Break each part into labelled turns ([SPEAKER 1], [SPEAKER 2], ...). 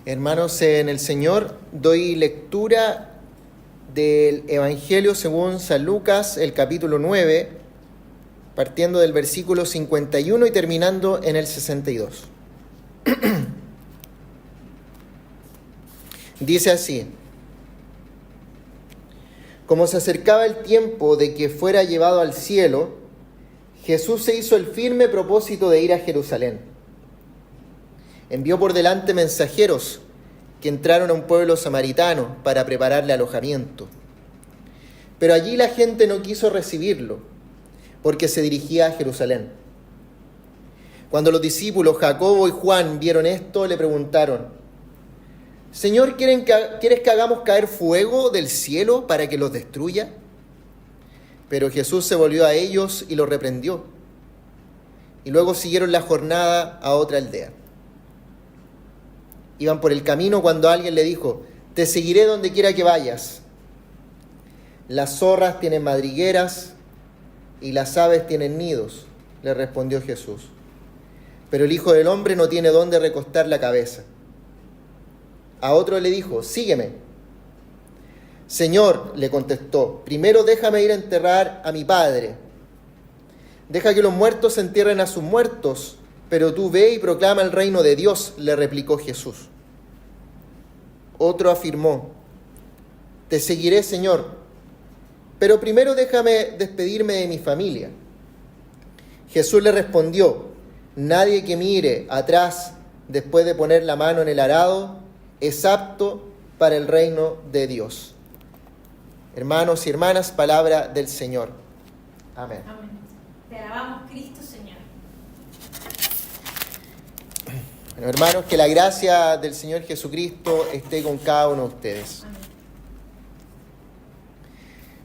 [SPEAKER 1] Hermanos, en el Señor doy lectura del Evangelio según San Lucas, el capítulo 9, partiendo del versículo 51 y terminando en el 62. Dice así: como se acercaba el tiempo de que fuera llevado al cielo, Jesús se hizo el firme propósito de ir a Jerusalén. Envió por delante mensajeros que entraron a un pueblo samaritano para prepararle alojamiento. Pero allí la gente no quiso recibirlo, porque se dirigía a Jerusalén. Cuando los discípulos Jacobo y Juan vieron esto, le preguntaron: Señor, ¿quieres que hagamos caer fuego del cielo para que los destruya? Pero Jesús se volvió a ellos y los reprendió. Y luego siguieron la jornada a otra aldea. Iban por el camino cuando alguien le dijo: te seguiré donde quiera que vayas. Las zorras tienen madrigueras y las aves tienen nidos, le respondió Jesús. Pero el Hijo del Hombre no tiene dónde recostar la cabeza. A otro le dijo: sígueme. Señor, le contestó, primero déjame ir a enterrar a mi padre. Deja que los muertos entierren a sus muertos, pero tú ve y proclama el reino de Dios, le replicó Jesús. Otro afirmó: te seguiré, Señor, pero primero déjame despedirme de mi familia. Jesús le respondió: nadie que mire atrás después de poner la mano en el arado es apto para el reino de Dios. Hermanos y hermanas, palabra del Señor. Amén.
[SPEAKER 2] Amén. Te alabamos, Cristo, Señor.
[SPEAKER 1] Bueno, hermanos, que la gracia del Señor Jesucristo esté con cada uno de ustedes.
[SPEAKER 2] Amén.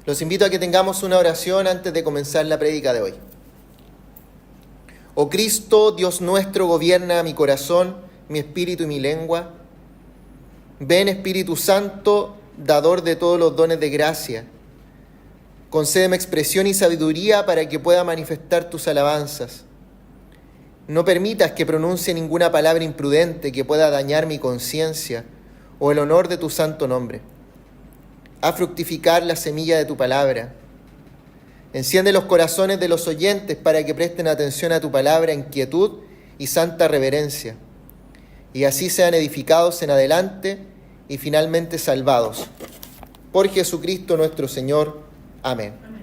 [SPEAKER 1] Los invito a que tengamos una oración antes de comenzar la prédica de hoy. Oh Cristo, Dios nuestro, gobierna mi corazón, mi espíritu y mi lengua. Ven, Espíritu Santo, dador de todos los dones de gracia. Concédeme expresión y sabiduría para que pueda manifestar tus alabanzas. No permitas que pronuncie ninguna palabra imprudente que pueda dañar mi conciencia o el honor de tu santo nombre. Haz fructificar la semilla de tu palabra. Enciende los corazones de los oyentes para que presten atención a tu palabra en quietud y santa reverencia, y así sean edificados en adelante y finalmente salvados. Por Jesucristo nuestro Señor. Amén.
[SPEAKER 2] Amén.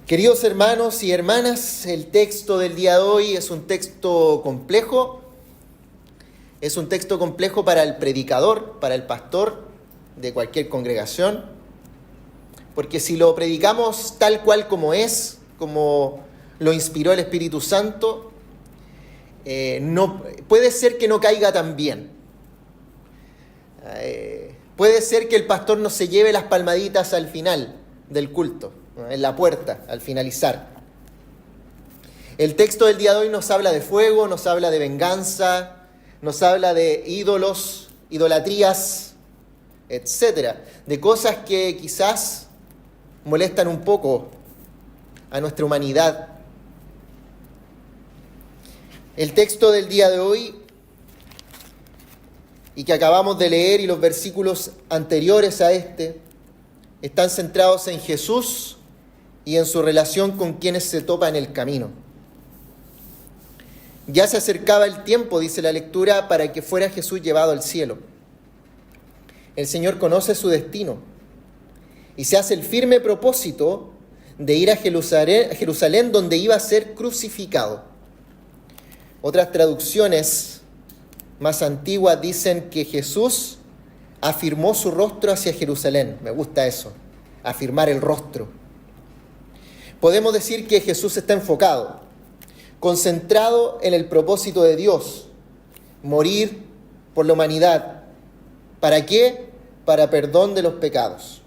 [SPEAKER 1] Queridos hermanos y hermanas, el texto del día de hoy es un texto complejo. Es un texto complejo para el predicador, para el pastor de cualquier congregación, porque si lo predicamos tal cual como es, como lo inspiró el Espíritu Santo, no puede ser que no caiga tan bien. Puede ser que el pastor no se lleve las palmaditas al final del culto, en la puerta, al finalizar. El texto del día de hoy nos habla de fuego, nos habla de venganza, nos habla de ídolos, idolatrías, etcétera, de cosas que quizás molestan un poco a nuestra humanidad. El texto del día de hoy y que acabamos de leer y los versículos anteriores a este están centrados en Jesús y en su relación con quienes se topa en el camino. Ya se acercaba el tiempo, dice la lectura, para que fuera Jesús llevado al cielo. El Señor conoce su destino y se hace el firme propósito de ir a Jerusalén, donde iba a ser crucificado. Otras traducciones más antiguas dicen que Jesús afirmó su rostro hacia Jerusalén. Me gusta eso, afirmar el rostro. Podemos decir que Jesús está enfocado, concentrado en el propósito de Dios, morir por la humanidad. ¿Para qué? Para perdón de los pecados.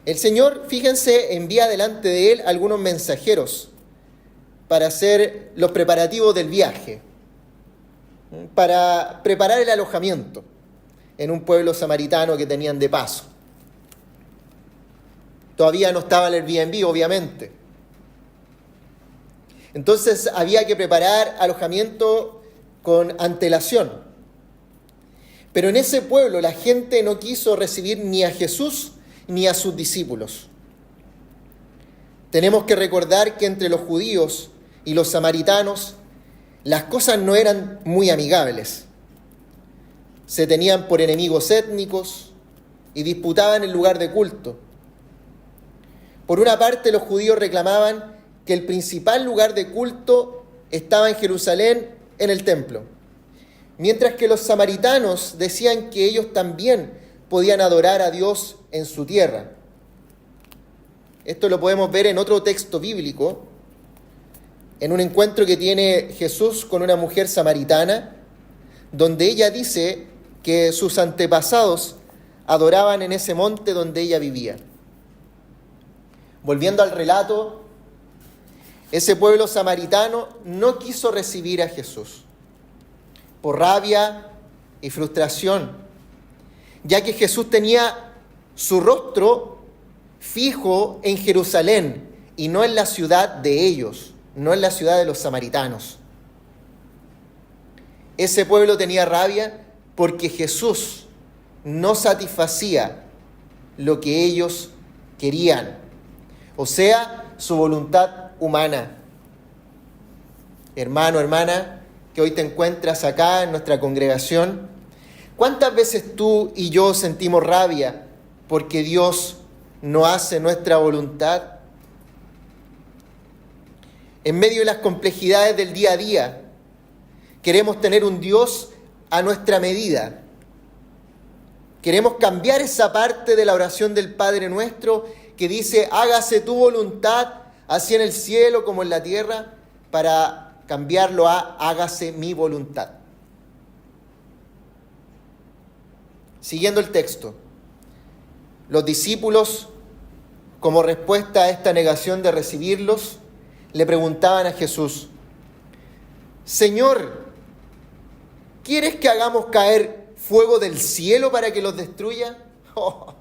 [SPEAKER 1] El Señor, fíjense, envía delante de él algunos mensajeros para hacer los preparativos del viaje, para preparar el alojamiento en un pueblo samaritano que tenían de paso. Todavía no estaba el Airbnb, obviamente. Entonces había que preparar alojamiento con antelación. Pero en ese pueblo la gente no quiso recibir ni a Jesús ni a sus discípulos. Tenemos que recordar que entre los judíos y los samaritanos las cosas no eran muy amigables. Se tenían por enemigos étnicos y disputaban el lugar de culto. Por una parte, los judíos reclamaban que el principal lugar de culto estaba en Jerusalén, en el templo, mientras que los samaritanos decían que ellos también podían adorar a Dios en su tierra. Esto lo podemos ver en otro texto bíblico, en un encuentro que tiene Jesús con una mujer samaritana, donde ella dice que sus antepasados adoraban en ese monte donde ella vivía. Volviendo al relato, ese pueblo samaritano no quiso recibir a Jesús por rabia y frustración, ya que Jesús tenía su rostro fijo en Jerusalén y no en la ciudad de ellos, no en la ciudad de los samaritanos. Ese pueblo tenía rabia porque Jesús no satisfacía lo que ellos querían, o sea, su voluntad humana. Hermano, hermana, que hoy te encuentras acá en nuestra congregación, ¿cuántas veces tú y yo sentimos rabia porque Dios no hace nuestra voluntad? En medio de las complejidades del día a día, queremos tener un Dios a nuestra medida. Queremos cambiar esa parte de la oración del Padre Nuestro que dice, hágase tu voluntad, así en el cielo como en la tierra, para cambiarlo a hágase mi voluntad. Siguiendo el texto, los discípulos, como respuesta a esta negación de recibirlos, le preguntaban a Jesús, Señor, ¿quieres que hagamos caer fuego del cielo para que los destruya? Oh.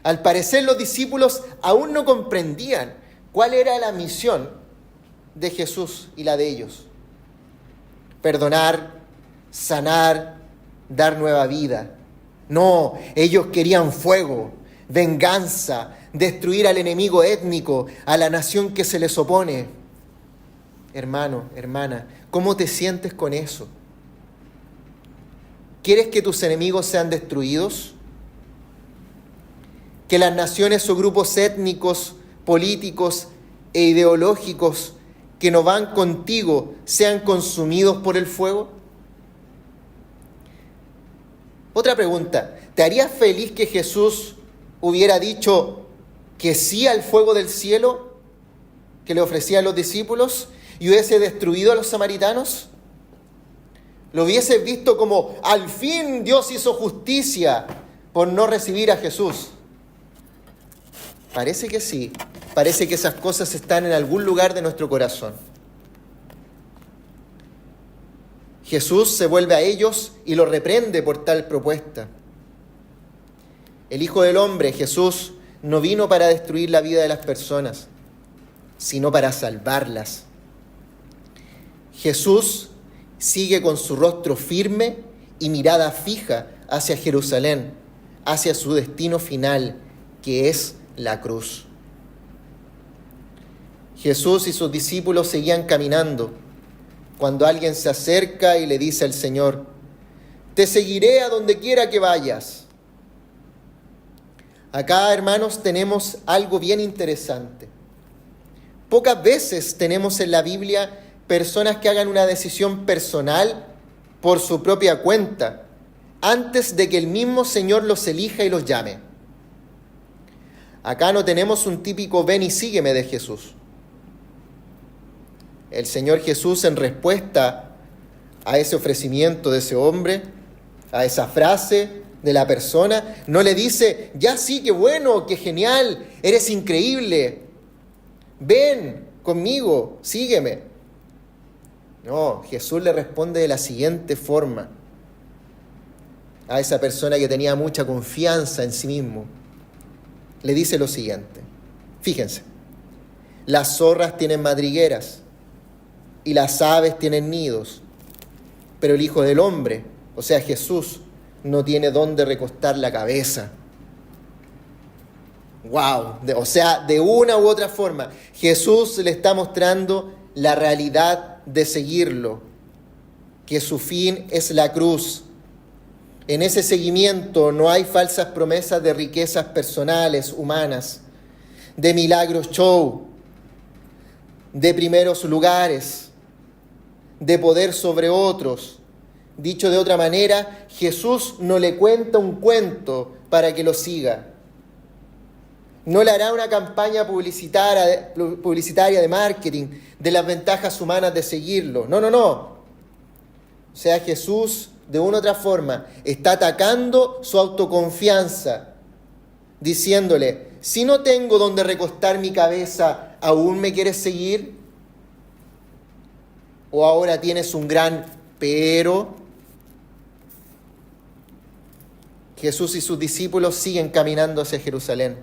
[SPEAKER 1] Al parecer los discípulos aún no comprendían cuál era la misión de Jesús y la de ellos. Perdonar, sanar, dar nueva vida. No, ellos querían fuego, venganza, destruir al enemigo étnico, a la nación que se les opone. Hermano, hermana, ¿cómo te sientes con eso? ¿Quieres que tus enemigos sean destruidos? ¿Que las naciones o grupos étnicos, políticos e ideológicos que no van contigo sean consumidos por el fuego? Otra pregunta, ¿te haría feliz que Jesús hubiera dicho que sí al fuego del cielo que le ofrecían los discípulos y hubiese destruido a los samaritanos? ¿Lo hubieses visto como al fin Dios hizo justicia por no recibir a Jesús? Parece que sí, parece que esas cosas están en algún lugar de nuestro corazón. Jesús se vuelve a ellos y los reprende por tal propuesta. El Hijo del Hombre, Jesús, no vino para destruir la vida de las personas, sino para salvarlas. Jesús sigue con su rostro firme y mirada fija hacia Jerusalén, hacia su destino final, que es la cruz. Jesús y sus discípulos seguían caminando cuando alguien se acerca y le dice al Señor, te seguiré a donde quiera que vayas. Acá, hermanos, tenemos algo bien interesante. Pocas veces tenemos en la Biblia personas que hagan una decisión personal por su propia cuenta, antes de que el mismo Señor los elija y los llame. Acá no tenemos un típico ven y sígueme de Jesús. El Señor Jesús, en respuesta a ese ofrecimiento de ese hombre, a esa frase de la persona, no le dice, ya sí, qué bueno, qué genial, eres increíble, ven conmigo, sígueme. No, Jesús le responde de la siguiente forma a esa persona que tenía mucha confianza en sí mismo. Le dice lo siguiente, fíjense, Las zorras tienen madrigueras y las aves tienen nidos, pero el Hijo del Hombre, o sea Jesús, no tiene dónde recostar la cabeza. ¡Wow! O sea, de una u otra forma, Jesús le está mostrando la realidad de seguirlo, que su fin es la cruz. En ese seguimiento no hay falsas promesas de riquezas personales, humanas, de milagros show, de primeros lugares, de poder sobre otros. Dicho de otra manera, Jesús no le cuenta un cuento para que lo siga. No le hará una campaña publicitaria de marketing de las ventajas humanas de seguirlo. No. O sea, Jesús, de una u otra forma, está atacando su autoconfianza, diciéndole: si no tengo donde recostar mi cabeza, ¿aún me quieres seguir? ¿O ahora tienes un gran pero? Jesús y sus discípulos siguen caminando hacia Jerusalén.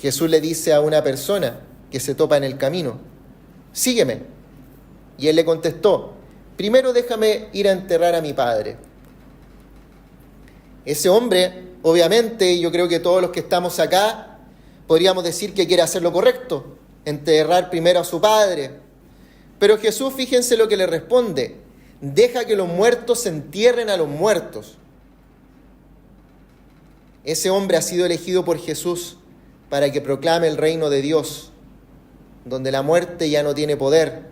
[SPEAKER 1] Jesús le dice a una persona que se topa en el camino: sígueme. Y él le contestó: primero déjame ir a enterrar a mi padre. Ese hombre, obviamente, yo creo que todos los que estamos acá podríamos decir que quiere hacer lo correcto, enterrar primero a su padre. Pero Jesús, fíjense lo que le responde: deja que los muertos entierren a los muertos. Ese hombre ha sido elegido por Jesús para que proclame el reino de Dios, donde la muerte ya no tiene poder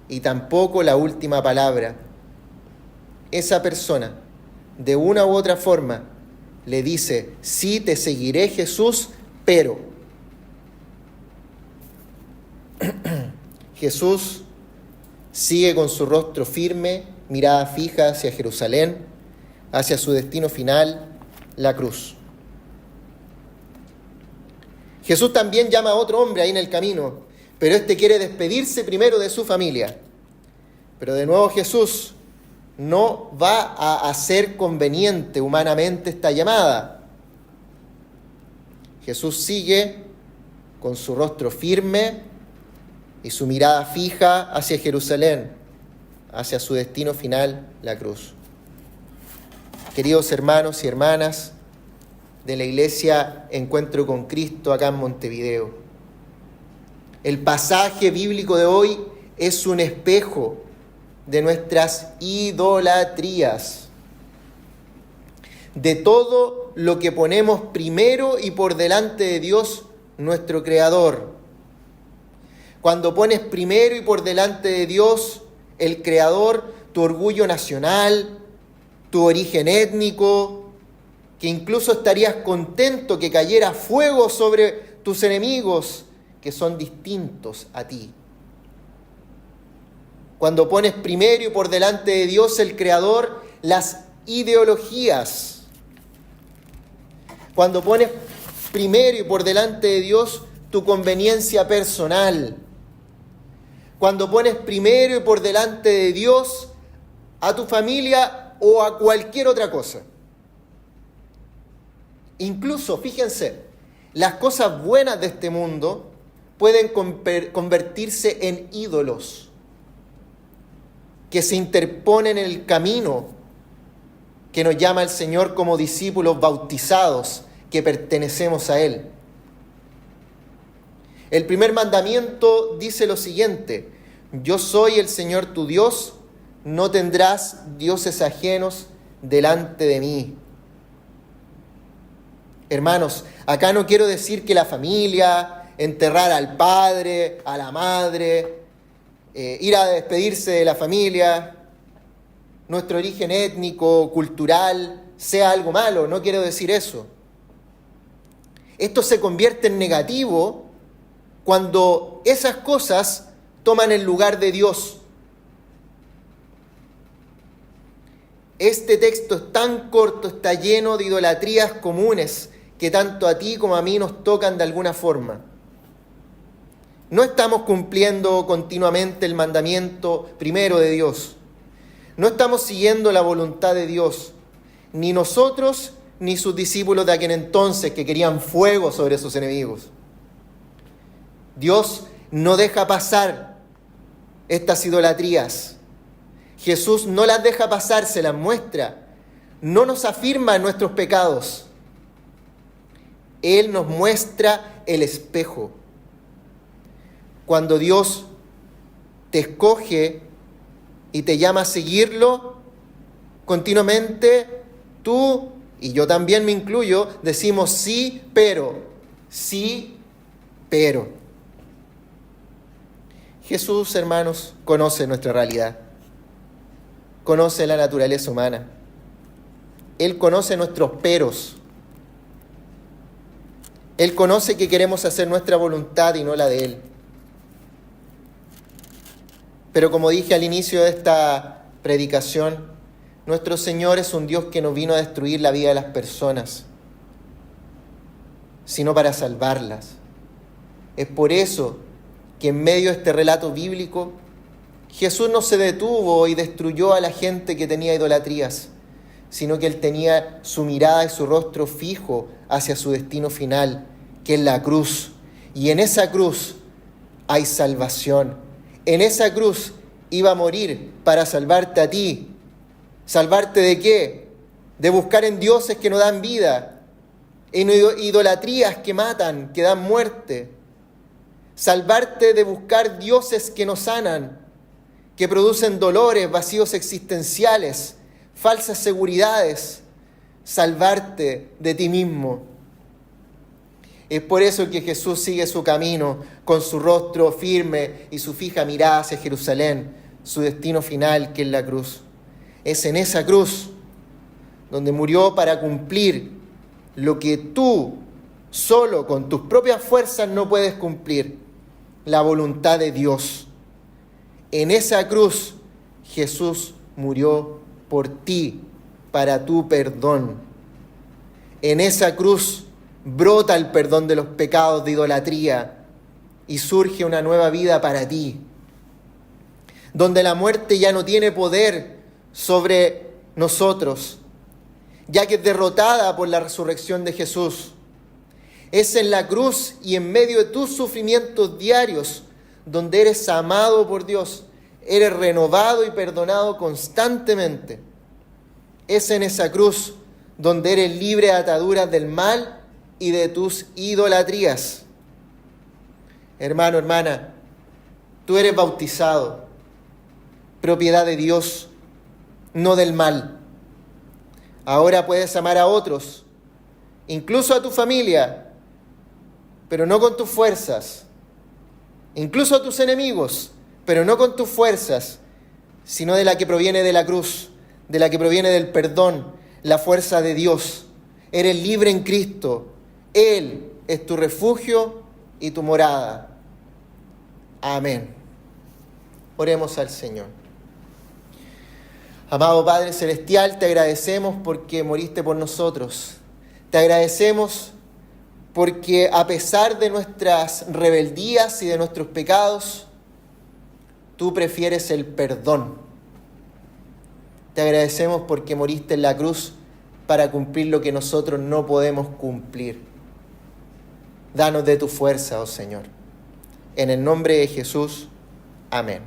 [SPEAKER 1] y tampoco la última palabra. Esa persona, de una u otra forma, le dice: sí, te seguiré, Jesús, pero Jesús sigue con su rostro firme, mirada fija hacia Jerusalén, hacia su destino final, la cruz. Jesús también llama a otro hombre ahí en el camino, pero este quiere despedirse primero de su familia. Pero de nuevo Jesús no va a hacer conveniente humanamente esta llamada. Jesús sigue con su rostro firme y su mirada fija hacia Jerusalén, hacia su destino final, la cruz. Queridos hermanos y hermanas de la Iglesia Encuentro con Cristo acá en Montevideo, el pasaje bíblico de hoy es un espejo de nuestras idolatrías, de todo lo que ponemos primero y por delante de Dios, nuestro Creador. Cuando pones primero y por delante de Dios, el Creador, tu orgullo nacional, tu origen étnico, que incluso estarías contento que cayera fuego sobre tus enemigos que son distintos a ti. Cuando pones primero y por delante de Dios, el Creador, las ideologías. Cuando pones primero y por delante de Dios tu conveniencia personal. Cuando pones primero y por delante de Dios a tu familia o a cualquier otra cosa. Incluso, fíjense, las cosas buenas de este mundo pueden convertirse en ídolos que se interponen en el camino que nos llama el Señor como discípulos bautizados que pertenecemos a Él. El primer mandamiento dice lo siguiente: yo soy el Señor tu Dios, no tendrás dioses ajenos delante de mí. Hermanos, acá no quiero decir que la familia, enterrar al padre, a la madre, ir a despedirse de la familia, nuestro origen étnico, cultural, sea algo malo. No quiero decir eso. Esto se convierte en negativo cuando esas cosas toman el lugar de Dios. Este texto es tan corto, está lleno de idolatrías comunes que tanto a ti como a mí nos tocan de alguna forma. No estamos cumpliendo continuamente el mandamiento primero de Dios. No estamos siguiendo la voluntad de Dios, ni nosotros ni sus discípulos de aquel entonces que querían fuego sobre sus enemigos. Dios no deja pasar estas idolatrías. Jesús no las deja pasar, se las muestra. No nos afirma nuestros pecados. Él nos muestra el espejo. Cuando Dios te escoge y te llama a seguirlo, continuamente tú, y yo también me incluyo, decimos sí, pero. Jesús, hermanos, conoce nuestra realidad. Conoce la naturaleza humana. Él conoce nuestros peros. Él conoce que queremos hacer nuestra voluntad y no la de Él. Pero como dije al inicio de esta predicación, nuestro Señor es un Dios que no vino a destruir la vida de las personas, sino para salvarlas. Es por eso que en medio de este relato bíblico, Jesús no se detuvo y destruyó a la gente que tenía idolatrías, sino que Él tenía su mirada y su rostro fijo hacia su destino final, que es la cruz. Y en esa cruz hay salvación. En esa cruz iba a morir para salvarte a ti. ¿Salvarte de qué? De buscar en dioses que no dan vida, en idolatrías que matan, que dan muerte. Salvarte de buscar dioses que no sanan, que producen dolores, vacíos existenciales, falsas seguridades. Salvarte de ti mismo. Es por eso que Jesús sigue su camino con su rostro firme y su fija mirada hacia Jerusalén, su destino final, que es la cruz. Es en esa cruz donde murió para cumplir lo que tú solo con tus propias fuerzas no puedes cumplir, la voluntad de Dios. En esa cruz Jesús murió por ti, para tu perdón. En esa cruz brota el perdón de los pecados de idolatría y surge una nueva vida para ti, donde la muerte ya no tiene poder sobre nosotros, ya que es derrotada por la resurrección de Jesús. Es en la cruz y en medio de tus sufrimientos diarios donde eres amado por Dios, eres renovado y perdonado constantemente. Es en esa cruz donde eres libre de ataduras del mal y de tus idolatrías. Hermano, hermana, tú eres bautizado, propiedad de Dios, no del mal. Ahora puedes amar a otros, incluso a tu familia, pero no con tus fuerzas. Incluso a tus enemigos, pero no con tus fuerzas, sino de la que proviene de la cruz, de la que proviene del perdón, la fuerza de Dios. Eres libre en Cristo. Él es tu refugio y tu morada. Amén. Oremos al Señor. Amado Padre Celestial, te agradecemos porque moriste por nosotros. Te agradecemos porque a pesar de nuestras rebeldías y de nuestros pecados, tú prefieres el perdón. Te agradecemos porque moriste en la cruz para cumplir lo que nosotros no podemos cumplir. Danos de tu fuerza, oh Señor. En el nombre de Jesús, amén.